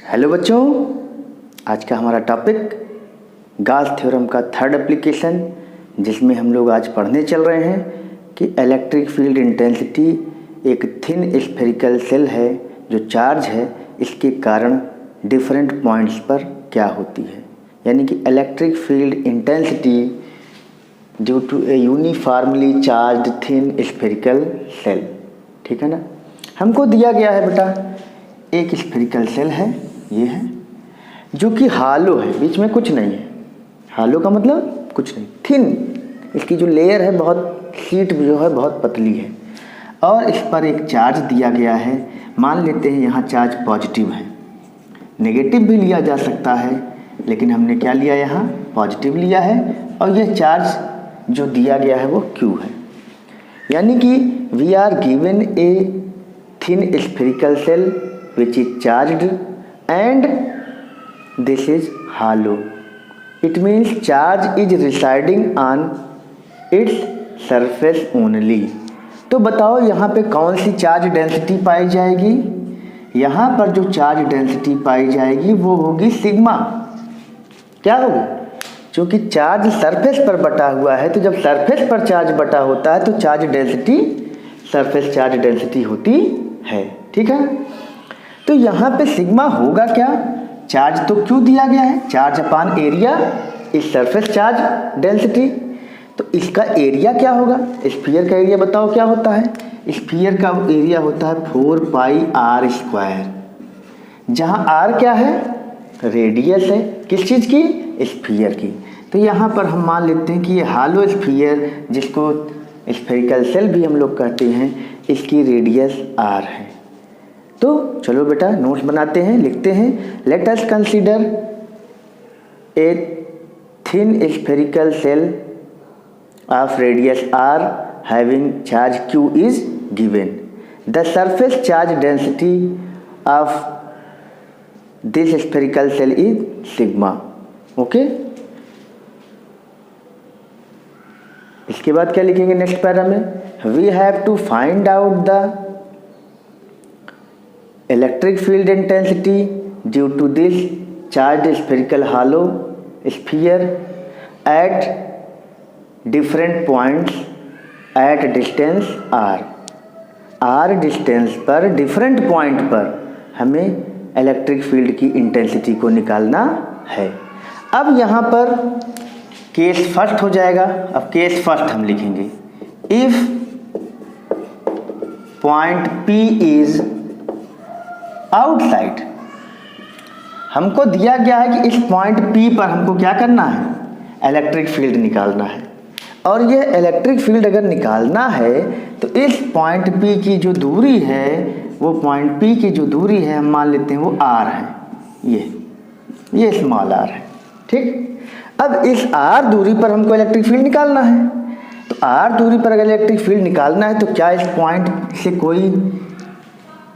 Hello बच्चों, आज का हमारा टॉपिक गॉस थ्योरम का थर्ड एप्लीकेशन, जिसमें हम लोग आज पढ़ने चल रहे हैं कि इलेक्ट्रिक फील्ड इंटेंसिटी एक थिन स्फेरिकल सेल है जो चार्ज है, इसके कारण डिफरेंट पॉइंट्स पर क्या होती है। यानी कि electric field intensity due to a uniformly charged thin spherical shell. ठीक है ना। हमको दिया गया है बेटा, एक स्फेरिकल सेल है, ये है, जो कि हालो है, बीच में कुछ नहीं है। हालो का मतलब कुछ नहीं, थिन, इसकी जो लेयर है बहुत, शीट जो है बहुत पतली है, और इस पर एक चार्ज दिया गया है। मान लेते हैं यहाँ चार्ज पॉजिटिव है, नेगेटिव भी लिया जा सकता है, लेकिन हमने क्या लिया, यहाँ पॉजिटिव लिया है, और यह चार्ज जो दिया गया है वो Q है। यानी कि we are given a thin spherical shell which is charged and this is hollow. It means charge is residing on its surface only. तो बताओ यहाँ पे कौन सी चार्ज डेंसिटी पाई जाएगी। यहाँ पर जो चार्ज डेंसिटी पाई जाएगी वो होगी सिग्मा। क्या होगी? क्योंकि चार्ज सरफेस पर बटा हुआ है, तो जब सरफेस पर चार्ज बटा होता है तो charge density surface charge density होती है। ठीक है। तो यहाँ पे सिग्मा होगा क्या, चार्ज तो क्यों दिया गया है, चार्ज अपान एरिया इस सरफेस चार्ज डेंसिटी। तो इसका एरिया क्या होगा, स्फीयर का एरिया बताओ क्या होता है। स्फीयर का एरिया होता है 4 पाई आर स्क्वायर, जहाँ आर क्या है, रेडियस है, किस चीज़ की, स्फीयर की। तो यहाँ पर हम मान लेते हैं कि ये हालो स्फीयर, जिसको स्फेरिकल सेल भी हम लोग कहते हैं, इसकी रेडियस आर है। तो चलो बेटा नोट्स बनाते हैं, लिखते हैं। Let us consider a thin spherical shell of radius R having charge Q is given. The surface charge density of this spherical shell is sigma. Okay, इसके बाद क्या लिखेंगे नेक्स्ट पैरा में, we have to find out the electric field intensity due to this charged spherical hollow sphere at different points at distance r। r distance पर different point पर हमें electric field की intensity को निकालना है। अब यहाँ पर केस फर्स्ट हो जाएगा। अब केस फर्स्ट हम लिखेंगे, if point P is outside. हमको दिया गया है कि इस पॉइंट P पर हमको क्या करना है, इलेक्ट्रिक फील्ड निकालना है। और यह इलेक्ट्रिक फील्ड अगर निकालना है तो इस पॉइंट P की जो दूरी है, वो पॉइंट P की जो दूरी है हम मान लेते हैं वो R है, ये स्मॉल r है। ठीक। अब इस R दूरी पर हमको इलेक्ट्रिक फील्ड निकालना है। तो R दूरी पर अगर इलेक्ट्रिक फील्ड निकालना है तो क्या इस पॉइंट से कोई,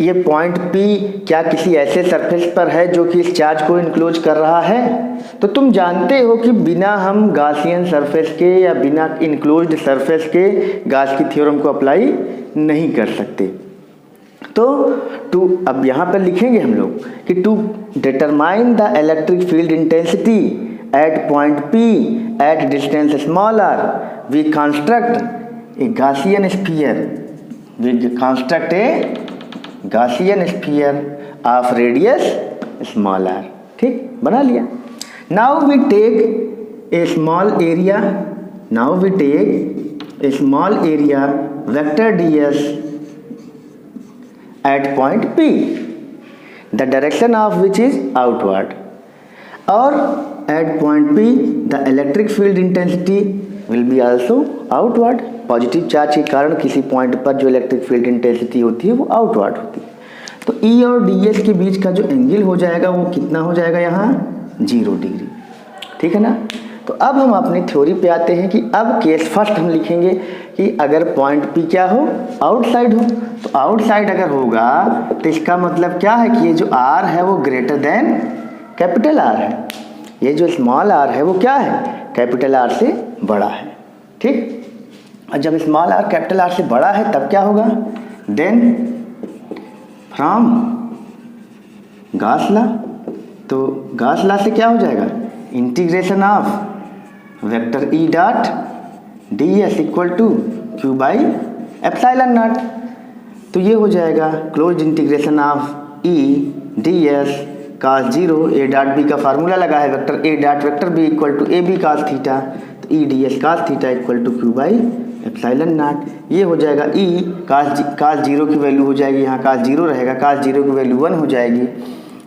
ये पॉइंट P क्या किसी ऐसे सरफेस पर है जो कि इस चार्ज को इनक्लोज कर रहा है। तो तुम जानते हो कि बिना हम गॉसियन सरफेस के या बिना इनक्लोज्ड सरफेस के गॉस की थ्योरम को अप्लाई नहीं कर सकते। तो अब यहाँ पर लिखेंगे हम लोग कि to determine the electric field intensity at point P at distance small r, we construct a Gaussian sphere, we construct a Gaussian sphere of radius small r। ठीक, बना लिया। Now we take a small area, now we take a small area vector ds at point P, the direction of which is outward, और at point P the electric field intensity will be also outward. Positive charge के कारण किसी point पर जो electric field intensity होती है वो outward होती है। तो E और ds के बीच का जो एंगल हो जाएगा वो कितना हो जाएगा, यहाँ 0 डिग्री। ठीक है ना। तो अब हम अपनी थ्योरी पे आते हैं कि अब केस फर्स्ट हम लिखेंगे कि अगर पॉइंट P क्या हो, आउटसाइड हो। तो आउटसाइड अगर होगा तो इसका मतलब क्या है कि ये जो R है वो ग्रेटर देन कैपिटल R है, ये जो स्मॉल r है वो क्या है, कैपिटल R से बड़ा है। ठीक। और जब स्मॉल r कैपिटल R से बड़ा है तब क्या होगा, देन फ्रॉम गॉस लॉ तो गॉस लॉ से क्या हो जाएगा, integration of vector E dot D S equal to Q by epsilon naught. तो ये हो जाएगा close integration of E D S cos 0 A dot B का फार्मूला लगा है vector A dot vector B equal to A B cos theta, तो E D S cos theta equal to Q by epsilon not. ये हो जाएगा ई cos 0 की value हो जाएगी, यहाँ cos 0 रहेगा, cos 0 की वैल्यू 1 हो जाएगी,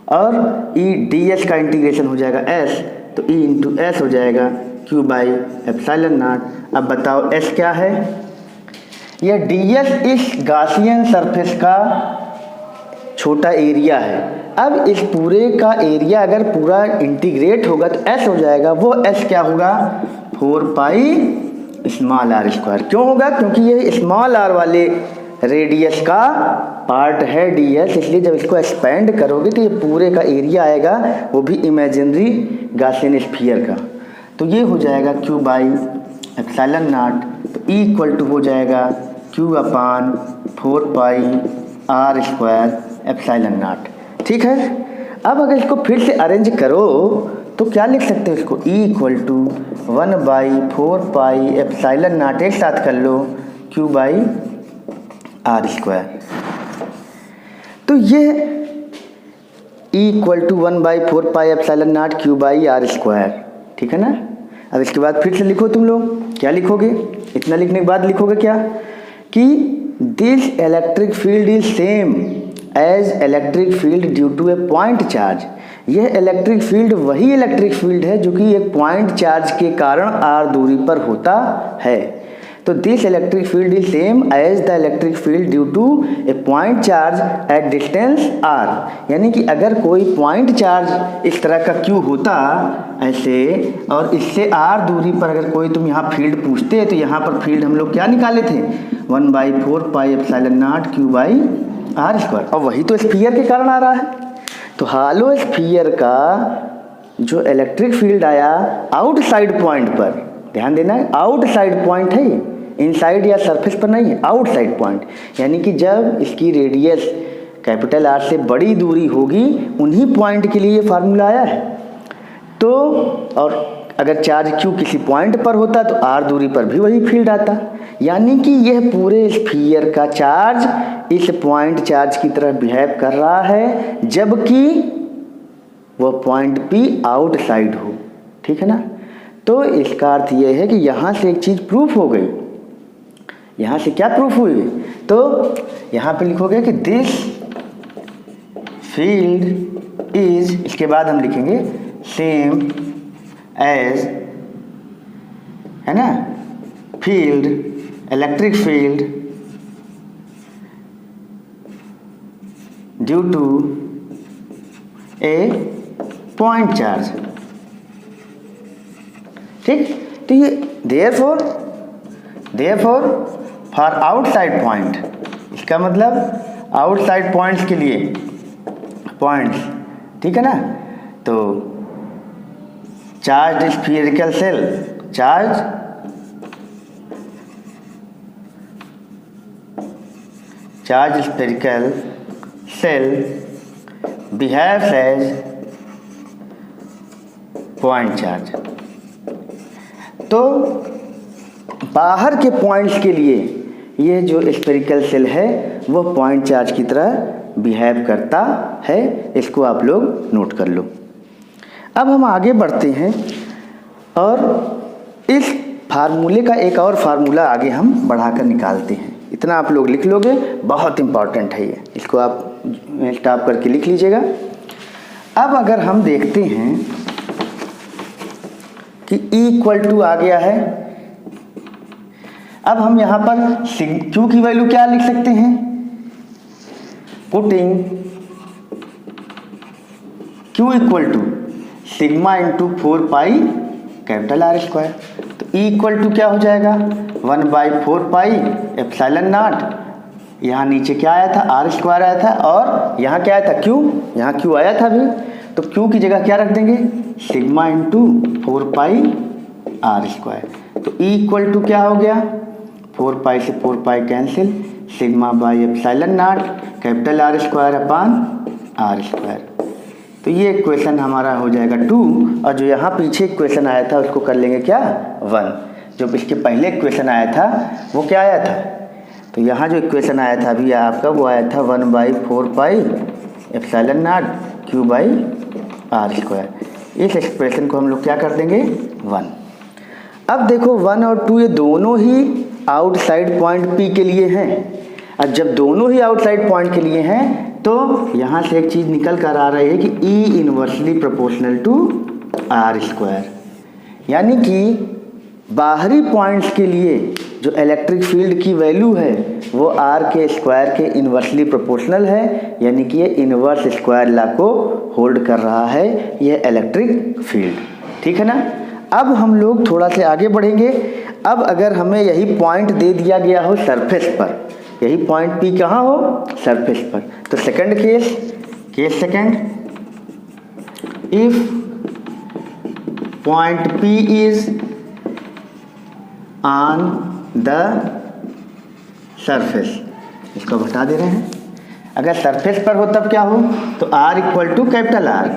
और ई डी एस का इंटीग्रेशन हो जाएगा एस, तो ई इंटू एस हो जाएगा क्यू बाई एप्सिलॉन नॉट। अब बताओ एस क्या है, यह डी एस इस गॉसियन सरफेस का छोटा एरिया है। अब इस पूरे का एरिया अगर पूरा इंटीग्रेट होगा तो एस हो जाएगा, वो एस क्या होगा, 4 पाई स्मॉल आर स्क्वायर। क्यों होगा, क्योंकि ये स्मॉल आर वाले रेडियस का पार्ट है डी एस, इसलिए जब इसको एक्सपेंड करोगे तो ये पूरे का एरिया आएगा, वो भी इमेजिनरी गॉसियन स्फीयर का। तो ये हो जाएगा क्यू बाई एप्सिलॉन नॉट, तो ई इक्वल टू हो जाएगा Q upon 4 pi R square epsilon naught. ठीक है, अब अगर इसको फिर से अरेंज करो तो क्या लिख सकते हो इसको, E equal to 1/4 pi epsilon naught, एक साथ कर लो क्यू बाई आर स्क्वायर। तो ये E equal to 1/4 pi epsilon naught Q by R square, ठीक है ना। अब इसके बाद फिर से लिखो, तुम लोग क्या लिखोगे, इतना लिखने के बाद लिखोगे क्या कि this electric field is same as electric field due to a point charge. यह इलेक्ट्रिक फील्ड वही इलेक्ट्रिक फील्ड है जो कि एक पॉइंट चार्ज के कारण आर दूरी पर होता है। तो this electric field is same as the electric field due to a point charge at distance R, यानी कि अगर कोई पॉइंट चार्ज इस तरह का क्यू होता ऐसे, और इससे आर दूरी पर अगर कोई तुम यहाँ फील्ड पूछते तो यहाँ पर फील्ड हम लोग क्या निकाले थे, 1/4 pi epsilon naught Q by R square, और वही तो स्फीयर के कारण आ रहा है। तो हालो स्फीयर का जो इलेक्ट्रिक फील्ड आया आउटसाइड पॉइंट पर, ध्यान देना है आउटसाइड पॉइंट है ये, इनसाइड या सरफेस पर नहीं है, आउटसाइड पॉइंट, यानी कि जब इसकी रेडियस कैपिटल आर से बड़ी दूरी होगी उन्हीं पॉइंट के लिए ये फार्मूला आया है। तो और अगर चार्ज क्यू किसी पॉइंट पर होता तो आर दूरी पर भी वही फील्ड आता, यानी कि यह पूरे स्फीयर का चार्ज इस पॉइंट चार्ज की तरह बिहेव कर रहा है, जबकि वह पॉइंट पी आउटसाइड हो, ठीक है ना। तो इसका अर्थ यह है कि यहाँ से एक चीज़ प्रूफ हो गई, यहाँ से क्या प्रूफ हुई, तो यहाँ पे लिखोगे कि दिस फील्ड इज, इसके बाद हम लिखेंगे सेम एज, है ना, field electric field due to a point charge. ठीक, तो ये देयरफॉर फॉर आउटसाइड पॉइंट, इसका मतलब आउटसाइड पॉइंट्स के लिए पॉइंट्स, ठीक है ना। तो charge spherical shell, charge spherical shell behaves as point charge. तो बाहर के पॉइंट्स के लिए ये जो स्फेरिकल सेल है वह पॉइंट चार्ज की तरह बिहेव करता है, इसको आप लोग नोट कर लो। अब हम आगे बढ़ते हैं और इस फार्मूले का एक और फार्मूला आगे हम बढ़ाकर निकालते हैं। इतना आप लोग लिख लोगे, बहुत इंपॉर्टेंट है ये, इसको आप स्टॉप करके लिख लीजिएगा। अब अगर हम देखते हैं कि E इक्वल टू आ गया है, अब हम यहाँ पर Q की वैल्यू क्या लिख सकते हैं, putting Q equal to sigma into 4 pi capital R square. तो E इक्वल टू क्या हो जाएगा, 1/4 पाई एप्सिलॉन नॉट, यहाँ नीचे क्या आया था, आर स्क्वायर आया था, और यहाँ क्या आया था, Q, यहाँ Q आया था अभी, तो Q की जगह क्या रख देंगे, sigma into 4 pi R square. तो E इक्वल टू क्या हो गया, 4 पाई से 4 pi cancel, sigma by epsilon naught capital R square upon R square. तो ये इक्वेशन हमारा हो जाएगा 2, और जो यहाँ पीछे इक्वेशन आया था उसको कर लेंगे क्या 1। जो इसके पहले इक्वेशन आया था वो क्या आया था, तो यहाँ जो इक्वेशन आया था अभी आपका वो आया था 1/4 pi epsilon naught Q by R square. इस एक्सप्रेशन को हम लोग क्या कर देंगे 1। अब देखो 1 और 2 ये दोनों ही आउटसाइड पॉइंट P के लिए हैं। अब जब दोनों ही आउटसाइड पॉइंट के लिए हैं तो यहाँ से एक चीज़ निकल कर आ रही है कि E inversely proportional to R square, यानी कि बाहरी पॉइंट्स के लिए जो इलेक्ट्रिक फील्ड की वैल्यू है वो आर के स्क्वायर के इन्वर्सली प्रोपोर्शनल है, यानी कि ये इन्वर्स स्क्वायर लॉ को होल्ड कर रहा है ये इलेक्ट्रिक फील्ड। ठीक है ना। अब हम लोग थोड़ा से आगे बढ़ेंगे। अब अगर हमें यही पॉइंट दे दिया गया हो सरफेस पर, यही पॉइंट P कहाँ हो सरफेस पर, तो second case second, if point P is on the surface, इसको हटा दे रहे हैं। अगर सरफेस पर हो तब क्या हो, तो R equal to capital R,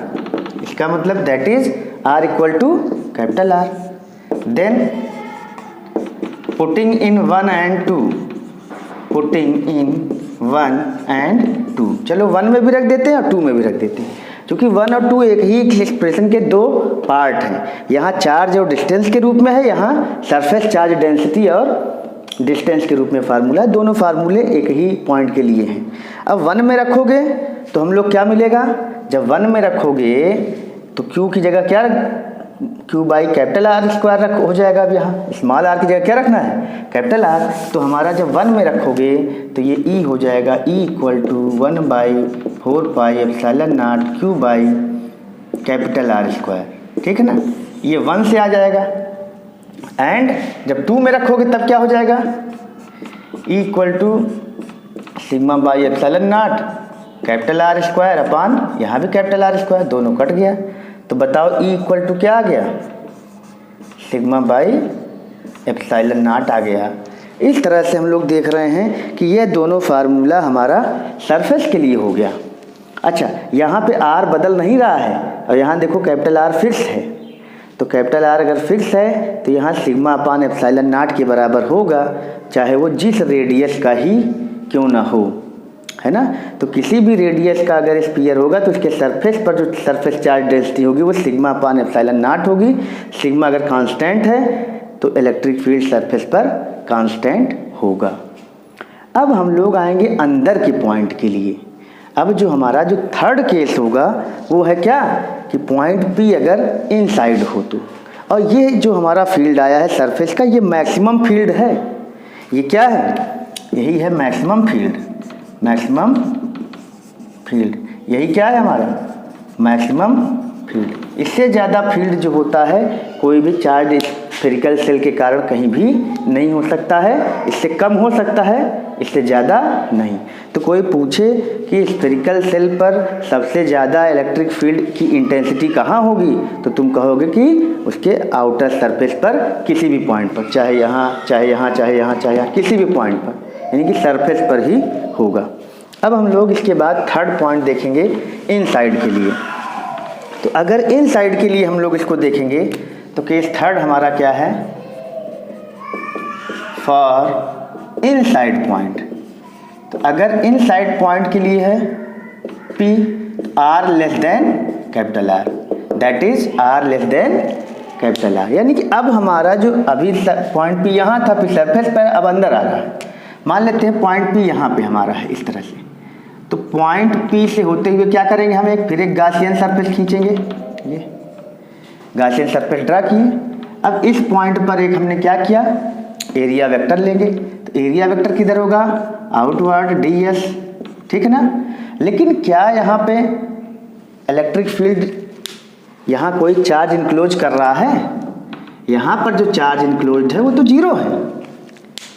इसका मतलब that is R equal to capital R। Then putting in 1 and 2, putting in 1 and 2, चलो 1 में भी रख देते हैं और 2 में भी रख देते हैं, क्योंकि 1 और 2 एक ही एक्सप्रेशन के दो पार्ट हैं। यहाँ चार्ज और डिस्टेंस के रूप में है, यहाँ सरफेस चार्ज डेंसिटी और डिस्टेंस के रूप में फार्मूला है। दोनों फार्मूले एक ही पॉइंट के लिए हैं। अब 1 में रखोगे तो हम लोग क्या मिलेगा, जब 1 में रखोगे तो Q की जगह क्या, Q by capital R square हो जाएगा। अब यहाँ स्मॉल r की जगह क्या रखना है कैपिटल R, तो हमारा जब 1 में रखोगे तो ये E हो जाएगा E equal to 1/4 pi epsilon naught Q by capital R square. ठीक है ना, ये 1 से आ जाएगा। एंड जब 2 में रखोगे तब क्या हो जाएगा, E equal to sigma by epsilon naught capital R square upon यहाँ भी कैपिटल R स्क्वायर, दोनों कट गया। तो बताओ E इक्वल टू क्या आ गया, सिग्मा बाई एप्सिलॉन नॉट आ गया। इस तरह से हम लोग देख रहे हैं कि ये दोनों फार्मूला हमारा सरफेस के लिए हो गया। अच्छा, यहाँ पे R बदल नहीं रहा है और यहाँ देखो कैपिटल R फिक्स है, तो कैपिटल R अगर फिक्स है तो यहाँ सिग्मा अपान एप्सिलॉन नॉट के बराबर होगा, चाहे वो जिस रेडियस का ही क्यों ना हो, है ना। तो किसी भी रेडियस का अगर स्फीयर होगा तो उसके सरफेस पर जो सरफेस चार्ज डेंसिटी होगी वो सिग्मा अपान एप्सिलॉन नॉट होगी। सिग्मा अगर कांस्टेंट है तो इलेक्ट्रिक फील्ड सरफेस पर कांस्टेंट होगा। अब हम लोग आएंगे अंदर के पॉइंट के लिए। अब जो हमारा जो थर्ड केस होगा वो है क्या, कि पॉइंट P अगर इनसाइड हो तो, और ये जो हमारा फील्ड आया है सरफेस का ये मैक्सिमम फील्ड है। ये क्या है, यही है मैक्सिमम फील्ड। मैक्सिमम फील्ड यही क्या है हमारा मैक्सिमम फील्ड। इससे ज़्यादा फील्ड जो होता है कोई भी चार्ज स्फेरिकल सेल के कारण कहीं भी नहीं हो सकता है, इससे कम हो सकता है, इससे ज़्यादा नहीं। तो कोई पूछे कि स्फेरिकल सेल पर सबसे ज़्यादा इलेक्ट्रिक फील्ड की इंटेंसिटी कहाँ होगी, तो तुम कहोगे कि उसके आउटर सरफेस पर किसी भी पॉइंट पर, चाहे यहाँ चाहे यहाँ चाहे यहाँ चाहे यहाँ, किसी भी पॉइंट पर, यानी कि सरफेस पर ही होगा। अब हम लोग इसके बाद थर्ड पॉइंट देखेंगे इनसाइड के लिए। तो अगर इनसाइड के लिए हम लोग इसको देखेंगे तो केस थर्ड हमारा क्या है, फॉर इनसाइड पॉइंट। तो अगर इनसाइड पॉइंट के लिए है P, R less than capital R, that is R less than capital R, यानी कि अब हमारा जो अभी पॉइंट P यहाँ था, P सरफेस पर, अब अंदर आ रहा है। मान लेते हैं पॉइंट P यहाँ पे हमारा है इस तरह से, तो पॉइंट P से होते हुए क्या करेंगे, हम फिर एक गासियन सरफेस खींचेंगे। ये गासियन सरफेस ड्रा किए। अब इस पॉइंट पर एक हमने क्या किया, एरिया वेक्टर लेंगे। तो एरिया वेक्टर किधर होगा, आउटवर्ड ds, ठीक है ना। लेकिन क्या यहाँ पे इलेक्ट्रिक फील्ड, यहाँ कोई चार्ज इनक्लोज कर रहा है, यहाँ पर जो चार्ज इनक्लोज है वो तो जीरो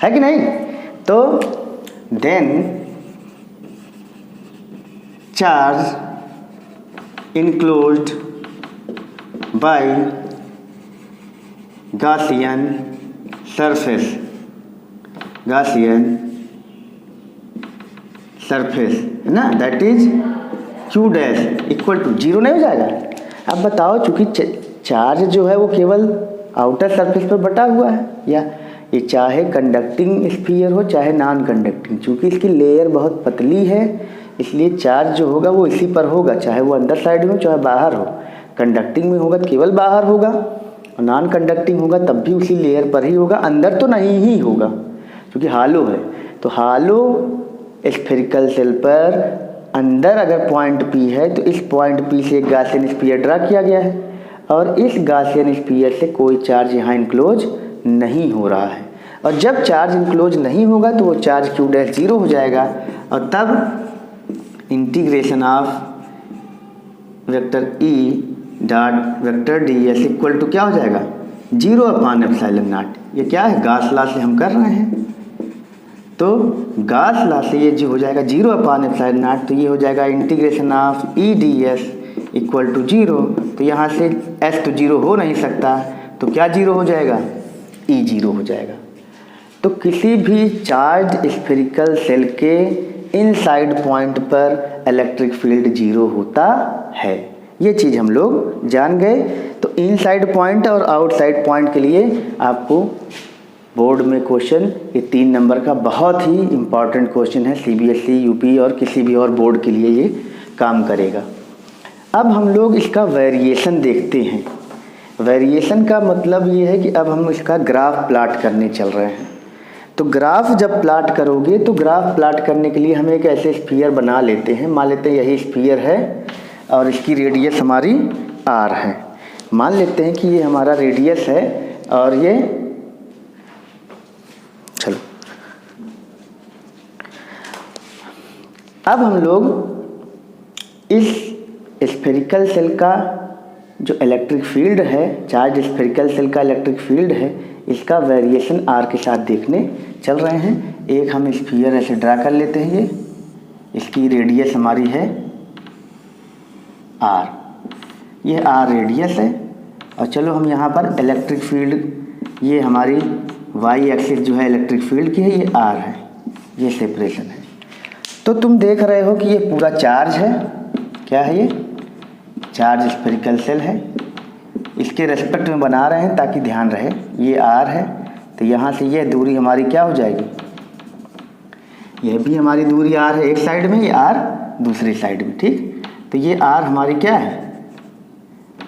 है कि नहीं। तो then charge enclosed by Gaussian surface, Gaussian surface है ना, that is Q dash equal to 0 नहीं हो जाएगा। अब बताओ, चूँकि चार्ज जो है वो केवल आउटर सरफेस पर बटा हुआ है, या ये चाहे कंडक्टिंग स्फीयर हो चाहे नॉन कंडक्टिंग, चूँकि इसकी लेयर बहुत पतली है इसलिए चार्ज जो होगा वो इसी पर होगा, चाहे वो अंदर साइड में हो चाहे बाहर हो। कंडक्टिंग में होगा तो केवल बाहर होगा, और नॉन कंडक्टिंग होगा तब भी उसी लेयर पर ही होगा, अंदर तो नहीं ही होगा क्योंकि हालो है। तो हालो स्फेरिकल सेल पर अंदर अगर पॉइंट P है तो इस पॉइंट P से एक गॉसियन स्फीयर ड्रा किया गया है, और इस गॉसियन स्फीयर से कोई चार्ज यहाँ इनक्लोज नहीं हो रहा है। और जब चार्ज इनक्लोज नहीं होगा तो वो चार्ज क्यू डैश 0 हो जाएगा, और तब integration of vector E dot vector D S equal to क्या हो जाएगा, 0/ε0। ये क्या है, गॉस लॉ से हम कर रहे हैं, तो गॉस लॉ से ये जो हो जाएगा 0/ε0, तो ये हो जाएगा integration of E D S equal to 0। तो यहाँ से एस तो 0 हो नहीं सकता, तो क्या 0 हो जाएगा, ई 0 हो जाएगा। तो किसी भी चार्ज स्फेरिकल सेल के इनसाइड पॉइंट पर इलेक्ट्रिक फील्ड 0 होता है, ये चीज़ हम लोग जान गए। तो इनसाइड पॉइंट और आउटसाइड पॉइंट के लिए आपको बोर्ड में क्वेश्चन, ये 3 नंबर का बहुत ही इम्पॉर्टेंट क्वेश्चन है, CBSE, UP और किसी भी और बोर्ड के लिए ये काम करेगा। अब हम लोग इसका वेरिएशन देखते हैं। वेरिएशन का मतलब ये है कि अब हम इसका ग्राफ प्लाट करने चल रहे हैं। तो ग्राफ जब प्लाट करोगे तो ग्राफ प्लाट करने के लिए हम एक ऐसे स्फीयर बना लेते हैं। मान लेते हैं यही स्फीयर है और इसकी रेडियस हमारी r है। मान लेते हैं कि ये हमारा रेडियस है और ये, चलो अब हम लोग इस स्फेरिकल सेल का जो इलेक्ट्रिक फील्ड है, चार्ज स्फेरिकल सेल का इलेक्ट्रिक फील्ड है, इसका वेरिएशन r के साथ देखने चल रहे हैं। एक हम स्फीयर ऐसे ड्रा कर लेते हैं, ये इसकी रेडियस हमारी है r, ये r रेडियस है। और चलो हम यहाँ पर इलेक्ट्रिक फील्ड, ये हमारी y एक्सिस जो है इलेक्ट्रिक फील्ड की है, ये r है, ये सेपरेशन है। तो तुम देख रहे हो कि ये पूरा चार्ज है, क्या है ये चार्ज स्फेरिकल सेल है, इसके रेस्पेक्ट में बना रहे हैं ताकि ध्यान रहे। ये r है, तो यहाँ से ये दूरी हमारी क्या हो जाएगी, यह भी हमारी दूरी r है एक साइड में, ये r दूसरी साइड में, ठीक। तो ये r हमारी क्या है,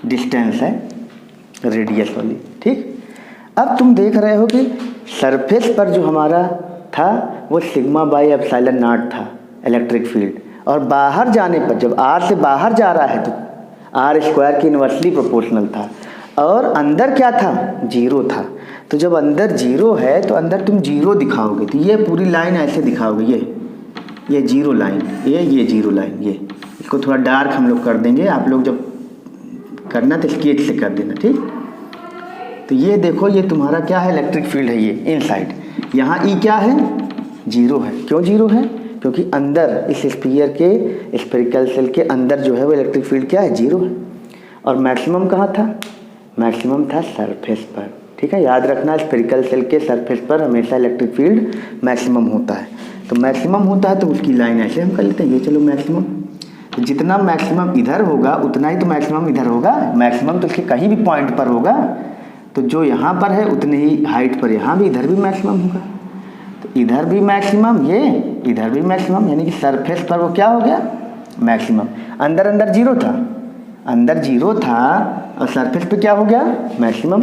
डिस्टेंस है रेडियस वाली, ठीक। अब तुम देख रहे हो कि सरफेस पर जो हमारा था वो σ/ε0 था इलेक्ट्रिक फील्ड, और बाहर जाने पर जब r से बाहर जा रहा है तो r² की इन्वर्सली प्रोपोर्शनल था, और अंदर क्या था, 0 था। तो जब अंदर 0 है तो अंदर तुम 0 दिखाओगे, तो ये पूरी लाइन ऐसे दिखाओगे, ये 0 लाइन, ये 0 लाइन, ये इसको थोड़ा डार्क हम लोग कर देंगे, आप लोग जब करना तो स्केच से कर देना, ठीक। तो ये देखो, ये तुम्हारा क्या है, इलेक्ट्रिक फील्ड है, ये इनसाइड। यहाँ ई क्या है, 0 है। क्यों 0 है, क्योंकि अंदर इस स्फीयर के स्फेरिकल सेल के अंदर जो है वो इलेक्ट्रिक फील्ड क्या है, 0 है। और मैक्सिमम कहाँ था, मैक्सिमम था सरफेस पर, ठीक है। याद रखना, स्फेरिकल सेल के सरफेस पर हमेशा इलेक्ट्रिक फील्ड मैक्सिमम होता है। तो मैक्सिमम होता है तो उसकी लाइन ऐसे हम कर लेते हैं, ये चलो मैक्सिमम, तो जितना मैक्सिमम इधर होगा उतना ही तो मैक्सिमम इधर होगा। मैक्सिमम तो इसके कहीं भी पॉइंट पर होगा, तो जो यहाँ पर है उतने ही हाइट पर यहाँ भी, इधर भी मैक्सिमम होगा। तो इधर भी मैक्सिमम, ये इधर भी मैक्सिमम, यानी कि सरफेस पर वो क्या हो गया, मैक्सिमम। अंदर 0 था, अंदर 0 था और सरफेस पे क्या हो गया, मैक्सिमम।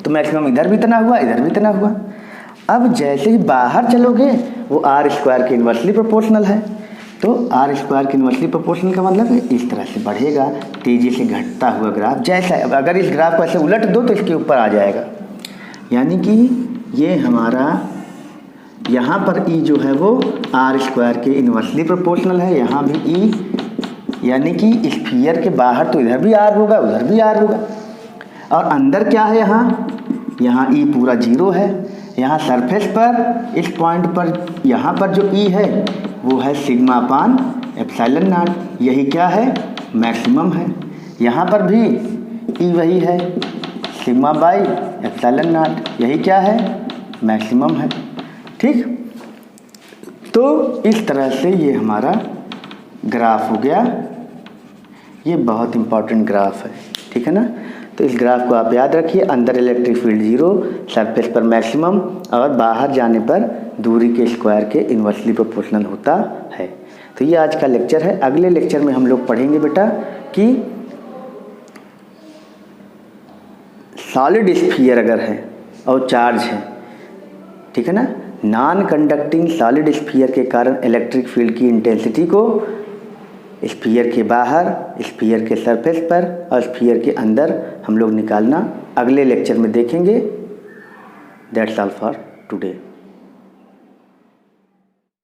तो मैक्सिमम इधर भी इतना हुआ, इधर भी इतना हुआ। अब जैसे ही बाहर चलोगे वो r² के इन्वर्सली प्रोपोर्शनल है, तो r² के इन्वर्सली प्रोपोर्शनल का मतलब है इस तरह से बढ़ेगा, तेज़ी से घटता हुआ ग्राफ। जैसा अगर इस ग्राफ को ऐसे उलट दो तो इसके ऊपर आ जाएगा, यानी कि ये हमारा यहाँ पर e जो है वो r² के इन्वर्सली प्रोपोर्शनल है, यहाँ भी e, यानी कि स्फीयर के बाहर तो इधर भी r होगा, उधर भी r होगा। और अंदर क्या है, यहाँ e पूरा 0 है। यहाँ सरफेस पर इस पॉइंट पर यहाँ पर जो e है वो है σ/ε0, यही क्या है, मैक्सिमम है। यहाँ पर भी e वही है, σ/ε0, यही क्या है, मैक्सिमम है, ठीक। तो इस तरह से ये हमारा ग्राफ हो गया, ये बहुत इंपॉर्टेंट ग्राफ है, ठीक है ना। तो इस ग्राफ को आप याद रखिए, अंदर इलेक्ट्रिक फील्ड 0, सरफेस पर मैक्सिमम और बाहर जाने पर दूरी के स्क्वायर के इन्वर्सली प्रोपोर्शनल होता है। तो ये आज का लेक्चर है। अगले लेक्चर में हम लोग पढ़ेंगे बेटा कि सॉलिड स्फीयर अगर है और चार्ज है, ठीक है ना, नॉन कंडक्टिंग सॉलिड स्फीयर के कारण इलेक्ट्रिक फील्ड की इंटेंसिटी को स्फीयर के बाहर, स्फीयर के सरफेस पर और स्फीयर के अंदर हम लोग निकालना अगले लेक्चर में देखेंगे। That's all for today.